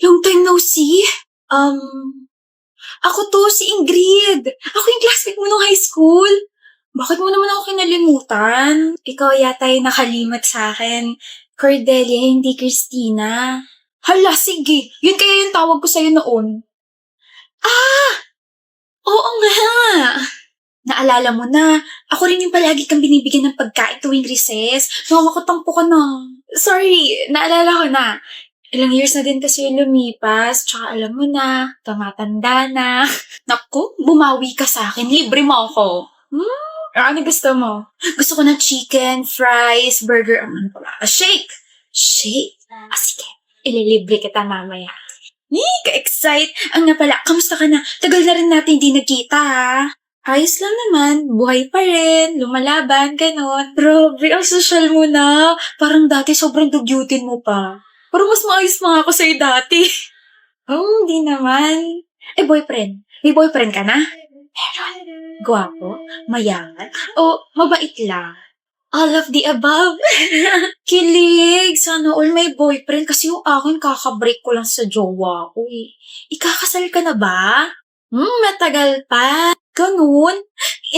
Long time no see. Um, ako to, si Ingrid. Ako yung classmate mo nung high school. Bakit mo naman ako kinalimutan? Ikaw yata yung nakalimot sa akin. Cordelia, hindi Christina. Hala, sige. Yun kaya yung tawag ko sa'yo noon. Ah! Oo nga! Naalala mo na, ako rin yung palagi kang binibigyan ng pagkain tuwing recess. Nakakatampo ka na. Sorry, naalala ko na. Ilang years na din kasi yung lumipas, tsaka alam mo na, tumatanda na. Naku, bumawi ka sa akin, libre mo ako. Ano gusto mo? Gusto ko ng chicken, fries, burger, ano pa ba? Shake! Shake? Sige, ililibre kita mamaya. Ka-excite! Ang nga pala, kamusta ka na? Tagal na rin natin hindi nagkita, ha? Ayos lang naman, buhay pa rin, lumalaban, ganon. Grabe, ang social mo na. Parang dati sobrang dugyutin mo pa. Pero mas maayos mga ako sa'yo dati. Hindi naman. Boyfriend. May boyfriend ka na? Meron. Gwapo? Mayaman? O mabait lang? All of the above. Kilig! Sana all may boyfriend kasi yung akin kakabreak ko lang sa jowa ko eh. Ikakasal ka na ba? Matagal pa. Ganun.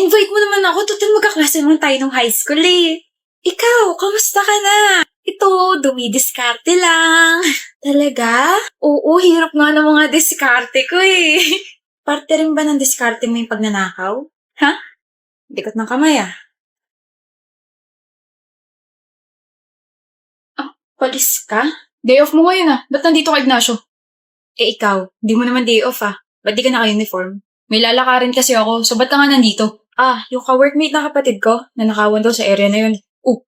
Invite mo naman ako. Total magkaklase naman tayo nung high school eh. Ikaw, kamusta ka na? Ito, dumidiskarte lang. Talaga? Oo, hirap nga ng mga diskarte ko eh. Parte rin ba ng diskarte mo yung pagnanakaw? Ha? Dikot ng kamay ah. Palis ka? Day off mo ngayon Ba't nandito ka, Ignacio? Ikaw, di mo naman day off ah. Ba't di ka naka-uniform? May lalakarin kasi ako, so ba't ka nga nandito? Yung ka-workmate na kapatid ko, nanakawan daw sa area na yun.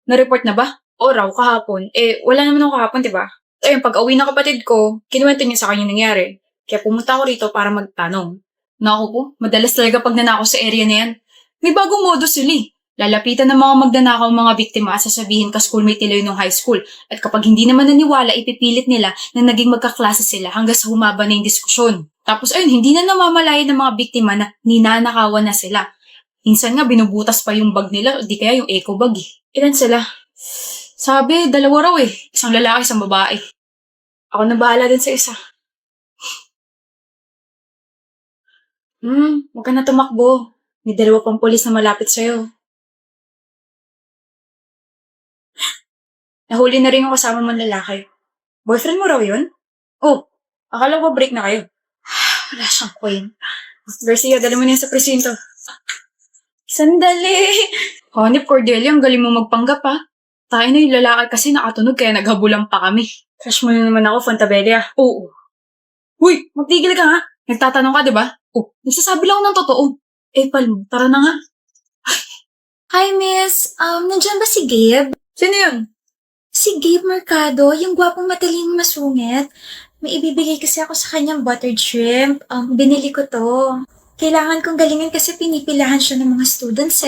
Na-report na ba? O raw, kahapon. Wala naman ako kahapon, diba? Ayun, pag-uwi ng kapatid ko, kinuwento niya sa kanya nangyari. Kaya pumunta ako rito para magtanong. Naku po, madalas talaga pag nanakaw sa area na yan. May bagong modus sila Lalapitan ng mga magnanakaw mga biktima at sasabihin ka schoolmate nila yun nung high school. At kapag hindi naman naniwala, ipipilit nila na naging magkaklase sila hanggang sa humaba na yung diskusyon. Tapos ayun, hindi na namamalayan ng mga biktima na ninanakawan na sila. Minsan nga, binubutas pa yung bag nila o di kaya yung eco bag Ilan sila? Sabi, 2 raw Isang lalaki, isang babae. Ako na bahala din sa isa. Huwag ka na tumakbo. May 2 pang polis na malapit sa'yo. Nahuli na rin yung kasama mong lalaki. Boyfriend mo raw yun? Akala ko break na kayo. Wala siyang kwenta. Garcia, dala mo na yan sa presinto. Sandali! Hanip, Cordelia, ang galing mo magpanggap Tayo na yung lalaki kasi nakatunog kaya naghabulan pa kami. Crush mo na naman ako, Fontabella. Oo. Huy, magtigil ka nga. Nagtatanong ka, di ba? Nagsasabi lang ako ng totoo. Palmo, tara na nga. Hi, miss. Nandiyan ba si Gabe? Sino yun? Si Gabe Mercado, yung gwapong mataling masungit. May ibibigay kasi ako sa kanyang buttered shrimp. Binili ko to. Kailangan kong galingin kasi pinipilahan siya ng mga students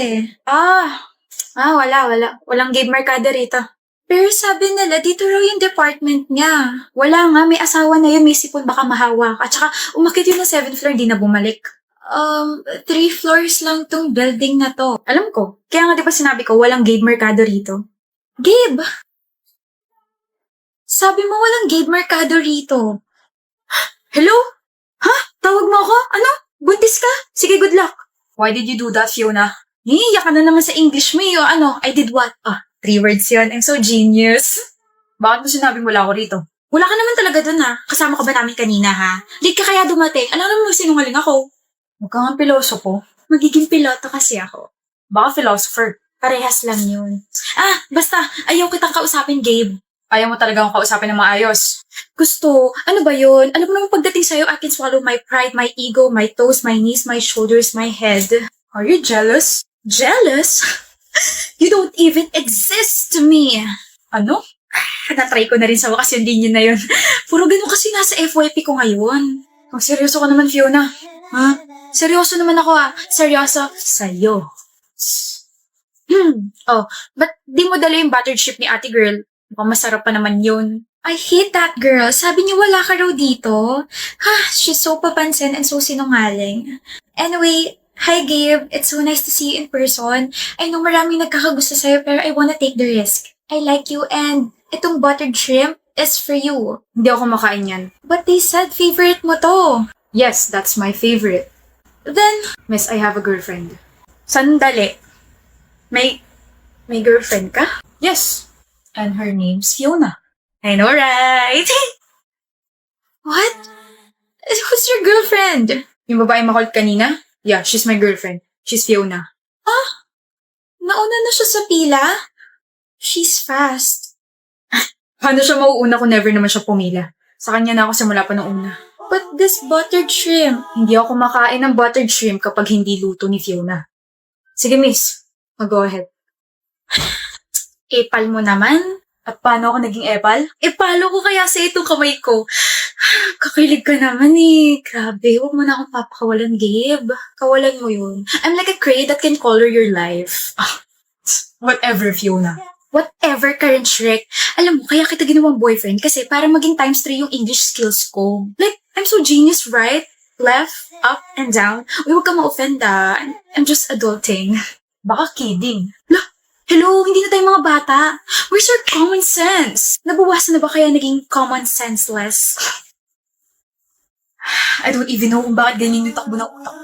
Wala. Walang Gabe Mercado rito. Pero sabi nila, dito raw yung department niya. Wala nga, may asawa na yun, may sipon baka mahawak. At saka, umakit yun na 7th floor, di na bumalik. 3 floors lang tong building na to. Alam ko. Kaya nga di ba sinabi ko, walang Gabe Mercado rito? Gabe! Sabi mo walang Gabe Mercado rito. Hello? Tawag mo ako? Ano? Buntis ka? Sige, good luck. Why did you do that, Fiona? Iyak ka na naman sa English mo I did what? 3 words yun. I'm so genius. Bakit mo sinabi wala ako rito? Wala ka naman talaga dun Kasama ka ba namin kanina Late ka kaya dumating? Alam naman sinungaling ako. Huwag kang ang pilosopo. Magiging piloto kasi ako. Baka philosopher. Parehas lang yun. Basta, ayaw kitang kausapin, Gabe. Ayaw mo talaga akong kausapin ng maayos. Gusto. Ano ba yun? Alam mo naman pagdating sa'yo, I can swallow my pride, my ego, my toes, my knees, my shoulders, my head. Are you jealous? Jealous? You don't even exist to me. Ano? Na-try ko na rin sa wakas yung linya na yun. Puro ganun kasi nasa FYP ko ngayon. Kung seryoso ka naman, Fiona. Seryoso naman ako Seryoso sa'yo. Ba't di mo dala yung buttered shrimp ni ate girl? Mukhang masarap pa naman yun. I hate that girl. Sabi niya wala ka raw dito. She's so papansin and so sinungaling. Anyway, hi Gabe. It's so nice to see you in person. I know maraming nagkakagusto sa'yo pero I wanna take the risk. I like you and itong buttered shrimp, is for you. Hindi ako kumakain yan. But they said favorite mo to. Yes, that's my favorite. Then, Miss, I have a girlfriend. Sandali. May girlfriend ka? Yes. And her name's Fiona. I know, right? What? Who's your girlfriend? Yung babae makulit kanina? Yeah, she's my girlfriend. She's Fiona. Nauna na siya sa pila? She's fast. Paano siya mauuna kung never naman siya pumila? Sa kanya na ako simula pa nung una. But this buttered shrimp. Hindi ako kumakain ng buttered shrimp kapag hindi luto ni Fiona. Sige, miss. Mag-go ahead. Epal mo naman. At paano ako naging epal? Epalo ko kaya sa itong kamay ko. Kakilig ka naman eh. Grabe, huwag mo na akong papakawalan, Gabe. Kawalan mo yun. I'm like a cray that can color your life. Whatever, Fiona. Whatever, current Shrek. Alam mo, kaya kita ginawang boyfriend kasi para maging times 3 yung English skills ko. Like, I'm so genius, right? Left, up, and down. Uy, huwag ka ma-offend ah. I'm just adulting. Baka kidding. Hello, hindi na tayo mga bata. Where's your common sense? Nabawasan na ba kaya naging common senseless? I don't even know kung bakit ganyan yung takbo ng utak.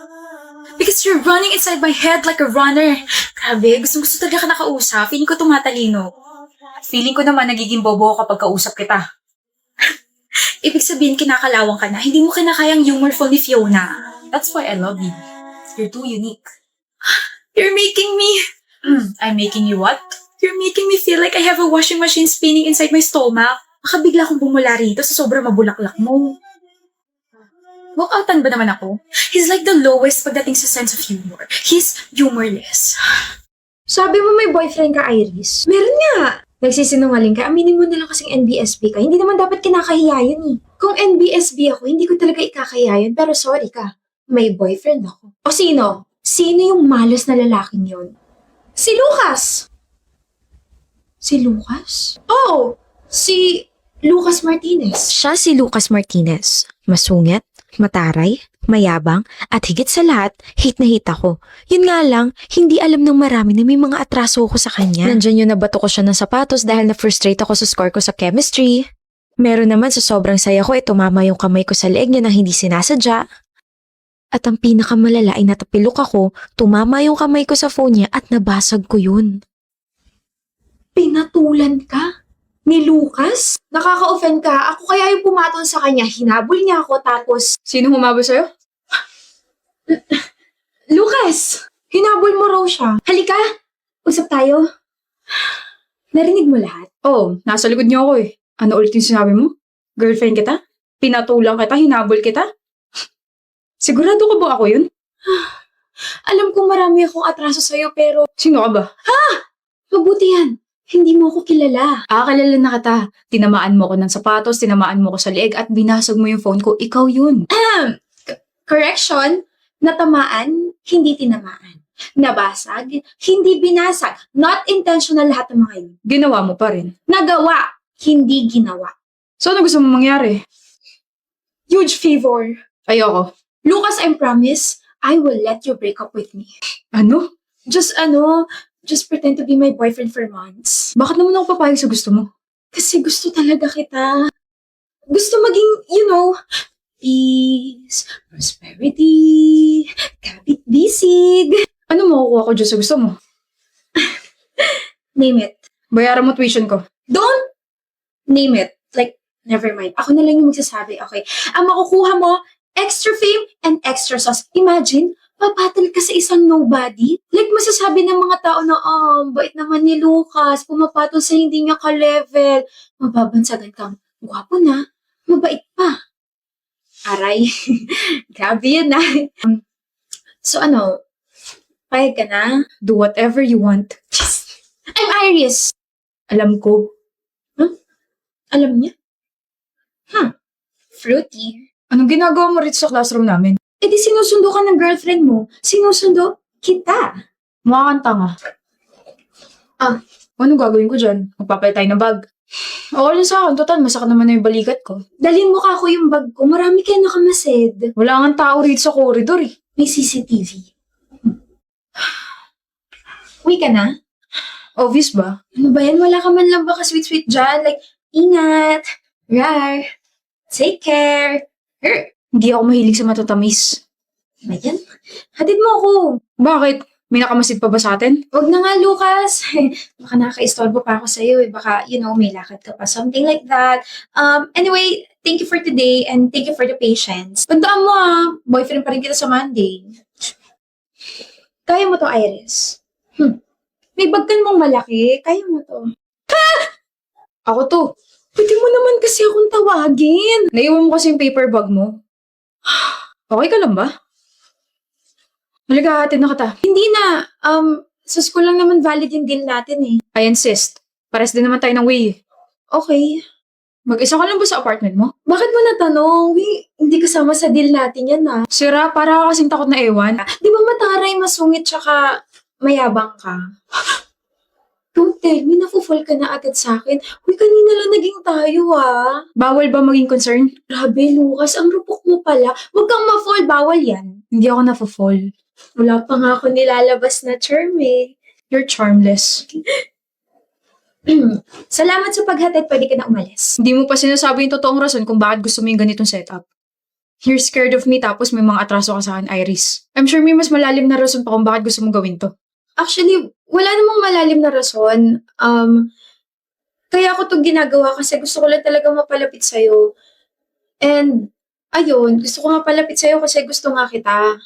Because you're running inside my head like a runner. Grabe, gusto talaga ka nakausap. Feeling ko tumatalino. Feeling ko naman nagiging bobo ako kapag kausap kita. Ibig sabihin, kinakalawang ka na. Hindi mo kinakayang humorful ni Fiona. That's why I love you. You're too unique. You're making me... I'm making you what? You're making me feel like I have a washing machine spinning inside my stomach. Baka bigla akong bumula rito sa sobrang mabulaklak mo. Walkoutan ba naman ako? He's like the lowest pagdating sa sense of humor. He's humorless. Sabi mo may boyfriend ka, Iris? Meron nga. Nagsisinungaling ka, aminin mo na lang kasing NBSB ka. Hindi naman dapat kinakahiya yun eh. Kung NBSB ako, hindi ko talaga ikakahiya yun, pero sorry ka. May boyfriend ako. O sino? Sino yung malos na lalaking yun? Si Lucas! Si Lucas? Oo! Si Lucas Martinez. Siya si Lucas Martinez. Masungit, mataray, mayabang, at higit sa lahat, hate na hate ako. Yun nga lang, hindi alam ng marami na may mga atraso ko sa kanya. Nandyan yung nabato ko siya ng sapatos dahil na-frustrate ako sa score ko sa chemistry. Meron naman sa sobrang saya ko, tumama yung kamay ko sa leeg niya nang hindi sinasadya. At ang pinakamalala ay natapilok ako, tumama yung kamay ko sa phone niya at nabasag ko yun. Pinatulan ka? Ni Lucas? Nakaka-offend ka. Ako kaya yung pumatol sa kanya. Hinabol niya ako tapos... Sino humabol sa'yo? Lucas! Hinabol mo raw siya. Halika! Usap tayo. Narinig mo lahat? Oh, nasa likod niyo ako eh. Ano ulit yung sinabi mo? Girlfriend kita? Pinatulang kita? Hinabol kita? Sigurado ka ba ako yun? Alam kong marami akong atraso sa'yo pero... Sino ka ba? Mabuti yan. Hindi mo ako kilala. Kilala na kita. Tinamaan mo ko ng sapatos, tinamaan mo ko sa leeg at binasag mo yung phone ko. Ikaw yun. Correction, natamaan, hindi tinamaan. Nabasag, hindi binasag. Not intentional lahat ng mga yun. Ginawa mo pa rin. Nagawa, hindi ginawa. So ano gusto mo mangyari? Huge favor. Ayoko. Lucas, I promise, I will let you break up with me. Ano? Just pretend to be my boyfriend for months. Bakit naman ako papayag sa gusto mo? Kasi gusto talaga kita. Gusto maging, peace, prosperity, kapit-bisig. Ano makukuha ko dyan sa gusto mo? Name it. Bayaran mo tuition ko. Don't name it. Like, never mind. Ako na lang yung magsasabi, okay? Ang makukuha mo, extra fame and extra sauce. Imagine, papatal ka sa isang nobody. Like, masasabi ng mga tao na, bait naman ni Lucas, pumapatol sa hindi niya ka-level. Mababansagan kang, gwapo na, mabait pa. Aray, grabe yun na. So payag ka na? Do whatever you want. I'm Iris. Alam ko. Alam niya? Fruity. Anong ginagawa mo rito sa classroom namin? Eh di sinusundo ka ng girlfriend mo. Sinusundo kita. Mukha kang tanga. Anong gagawin ko dyan? Magpapalit tayo ng bag. Okay lang sa akin. Total, masakit naman na yung balikat ko. Dalhin mo ka ako yung bag ko. Marami kayo nakamasid. Wala kang tao rito sa corridor eh. May CCTV. Uwi ka na? Obvious ba? Ano ba yan? Wala ka man lang baka sweet-sweet dyan. Like, ingat. Right. Take care. Hindi ako mahilig sa matatamis. Ayan. Hatid mo ako. Bakit? May nakamasid pa ba sa atin? Wag na nga, Lucas. Baka nakaka-istorbo pa ako sa'yo. Baka, may lakad ka pa. Something like that. Anyway, thank you for today and thank you for the patience. Tandaan mo boyfriend pa rin kita sa Monday. Kaya mo to, Iris. May bag ka namang malaki. Kaya mo to. Ako to. Pwede mo naman kasi akong tawagin. Naiwan mo kasi yung paper bag mo. Okay ka lang ba? Halika, hatid na kita. Hindi na. Sa school lang naman valid yung deal natin eh. I insist. Pares din naman tayo ng way. Okay. Mag-isa ka lang ba sa apartment mo? Bakit mo natanong? Hindi kasama sa deal natin yan Sira, para ka kasing takot na ewan. Di ba mataray, masungit, tsaka mayabang ka? Don't tell me, nafu-fall ka na agad sa akin. Uy, kanina lang naging tayo Bawal ba maging concern? Grabe, Lucas, ang rupok mo pala. Huwag kang ma-fall, bawal yan. Hindi ako nafo-fall. Wala pa nga ako nilalabas na charm eh. You're charmless. Salamat sa paghatid, pwede ka na umalis. Hindi mo pa sinasabi yung totoong rason kung bakit gusto mo yung ganitong setup. You're scared of me tapos may mga atraso ka sa akin, Iris. I'm sure may mas malalim na rason pa kung bakit gusto mong gawin to. Actually, wala namang malalim na rason. Kaya ako to ginagawa kasi gusto ko lang talaga mapalapit sa'yo. And, ayun, gusto ko mapalapit sa'yo kasi gusto nga kita.